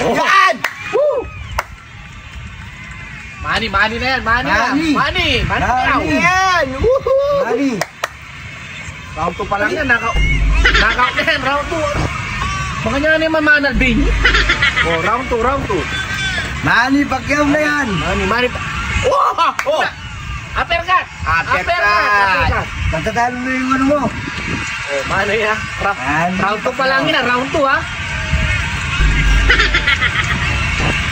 Oh. Yan! Woo! Mani na yan, Mani Yan! Woohoo! Mani. Round 2 pa lang yan, knockout na yan, round 2. Mga niya naman manalbing. Oh, round 2. Manny Pacquiao na yan. Mani pa. Oh! Uppercut! Natatalo na yung ano mo. Oh, Mani ha. Round 2 pa lang yan, round 2 ha.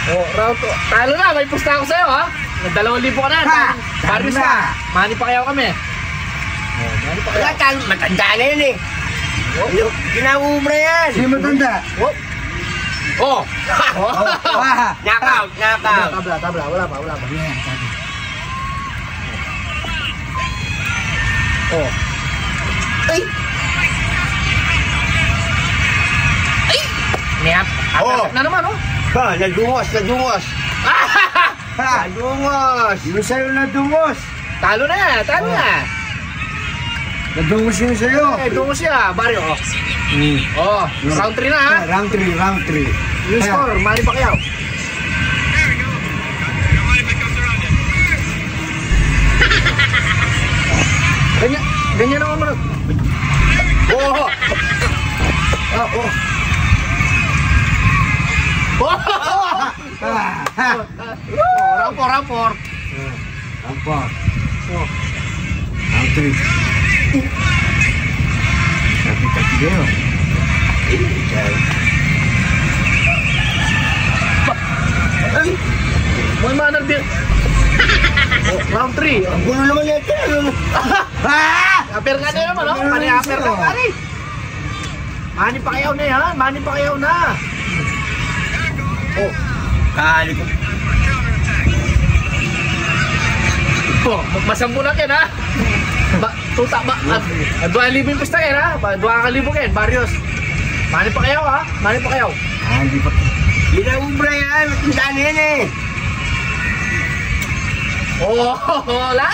Oh, round 2. Talo na, may pusta ako sa'yo ha. Nag-2,000 ka na. Barrios ka. Mani Pacquiao kami. Oh, Mani Pacquiao. Matanda na yan eh. Ginawubra yan. Sino matanda? Oh! Knockout. Tabla. Wala pa. Oh. Ay! Niyap. Na naman, oh. Ha, nadungos. Nadungos. Yung sa'yo nadungos. Talo na. Nadungos yung sa'yo. Dungo siya. Barrio, oh. Oh, round 3 na, ha? Round 3. Yung score, Mani Pacquiao. Ganyan naman mo. Oh! Round 4. Round 3. Sabi yun. Ay! May manalbing. Oh, round 3. Ang gulo naman ito. Uppercut na naman, oh. Uppercut na rin. Mani Pacquiao na yan. Mani Pacquiao na. Oh. Kali ko. Oh, masambulan yan, ha? Tuta ba? 2,000 yung pista yan, ha? 2,000 yan, Barrios. Mani Pacquiao, ha? Mani Pacquiao. Hindi pa. Ginawubra yan. Matanda na yan eh. Oh, wala.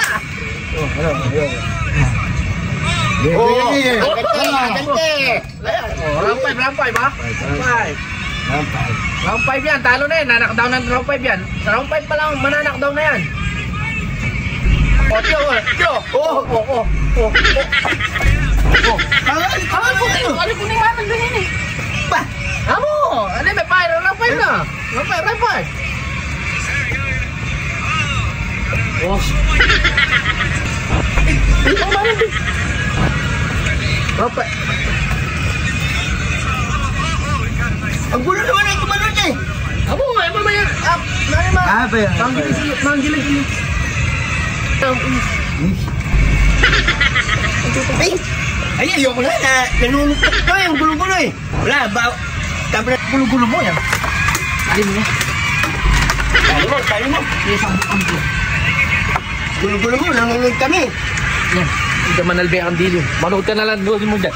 Round 5, ha? Round 5 yan, talo na yan. Nanakdown ng round 5 yan. Sa round 5 pa lang, mananakdown na yan. Oh, tiyo. Ano ko ni Manang ganyan eh? Ba? Amo! Ano may fire? Round 5 na. Round 5. Oh. Ito Manang din. Round 5. Ang gulo naman ang tumalon eh. Amo, may yan. Manggilig. Ay, ayoko na. Nanunukot ko eh. Ang gulo-gulo eh. Wala, tabi na gulo-gulo mo yan. Tali mo. Gulo-gulo mo, nanunod kami. Yan, hindi ka manalbe ang dili. Manood ka na lang doon mo dyan.